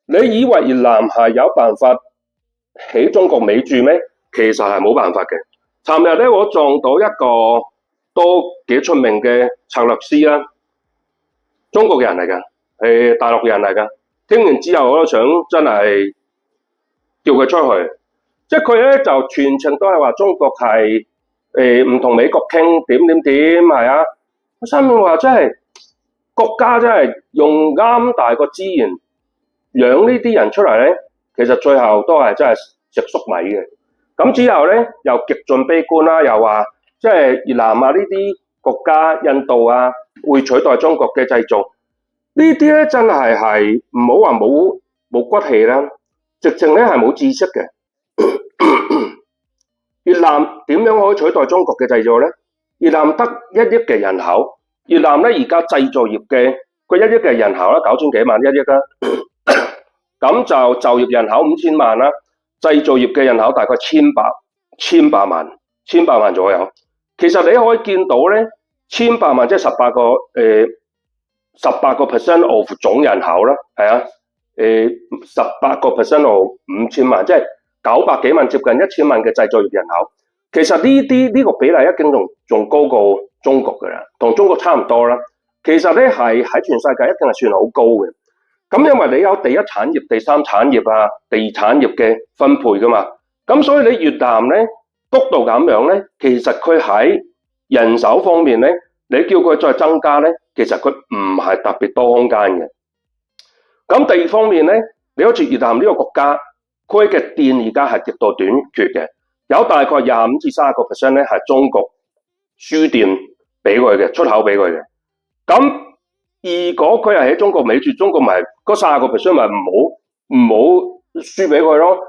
你以為越南係有辦法起中國尾注咩？其實係冇辦法嘅。尋日咧，我撞到一個都幾出名嘅策略師啦，中國人嚟㗎，係大陸人嚟㗎。聽完之後，我都想真係叫佢出去，即係佢咧就全程都係話中國係唔同美國傾點點點係啊。我心諗話真係國家真係用啱大個資源養呢啲人出嚟咧，其實最後都係真係食粟米嘅。咁之後咧又極盡悲觀啦，又話即係越南啊呢啲國家、印度啊會取代中國嘅製造。呢啲咧真係唔好話冇骨氣啦，直情咧係冇知識嘅。越南點樣可以取代中國嘅製造咧？越南得1億嘅人口，越南咧而家製造業嘅佢1億嘅人口啦，9000幾萬1億啦，咁就業人口5000萬啦，製造業嘅人口大概千百萬左右。其實你可以見到咧，千百萬即係18% of 總人口啦，係啊，18% of 5000萬，即係900幾萬，接近1000萬嘅製造業人口。其實呢個比例已經仲高過中國㗎啦，同中國差唔多啦。其實咧係喺全世界一定係算好高嘅。咁因為你有第一產業、第三產業啊、第二產業嘅分配㗎嘛。咁所以你越南咧谷到咁樣咧，其實佢喺人手方面咧，你叫佢再增加咧，其實佢唔係特別多空間嘅。咁第二方面咧，你好似越南呢個國家，佢嘅電而家係極度短缺嘅，有大概25至30% 咧係中國輸電俾佢嘅，出口俾佢嘅。咁如果佢係喺中國尾注，中國咪嗰30%咪唔好輸俾佢咯。